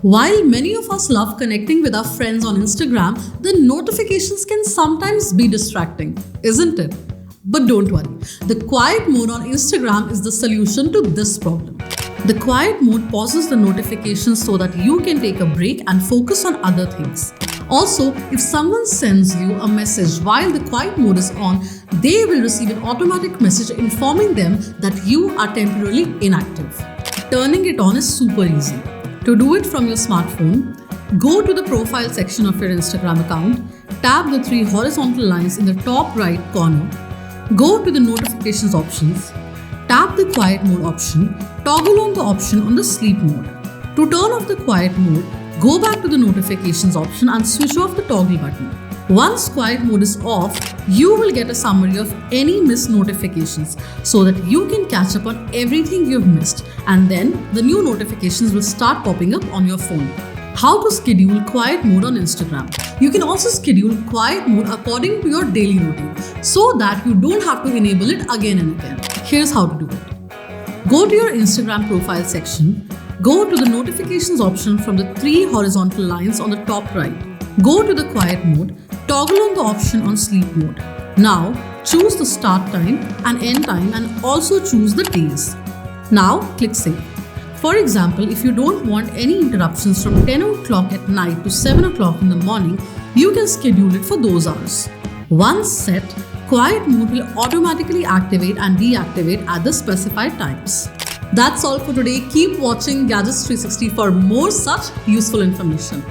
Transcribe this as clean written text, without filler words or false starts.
While many of us love connecting with our friends on Instagram, the notifications can sometimes be distracting, isn't it? But don't worry, the quiet mode on Instagram is the solution to this problem. The quiet mode pauses the notifications so that you can take a break and focus on other things. Also, if someone sends you a message while the quiet mode is on, they will receive an automatic message informing them that you are temporarily inactive. Turning it on is super easy. To do it from your smartphone, go to the profile section of your Instagram account, tap the three horizontal lines in the top right corner, go to the notifications options, tap the quiet mode option, toggle on the option on the sleep mode. To turn off the quiet mode, go back to the notifications option and switch off the toggle button. Once quiet mode is off, you will get a summary of any missed notifications so that you can catch up on everything you've missed, and then the new notifications will start popping up on your phone. How to schedule quiet mode on Instagram? You can also schedule quiet mode according to your daily routine so that you don't have to enable it again and again. Here's how to do it. Go to your Instagram profile section, go to the notifications option from the three horizontal lines on the top right. Go to the quiet mode, toggle on the option on sleep mode. Now choose the start time and end time and also choose the days. Now click save. For example, if you don't want any interruptions from 10 o'clock at night to 7 o'clock in the morning, you can schedule it for those hours. Once set, quiet mode will automatically activate and deactivate at the specified times. That's all for today. Keep watching Gadgets 360 for more such useful information.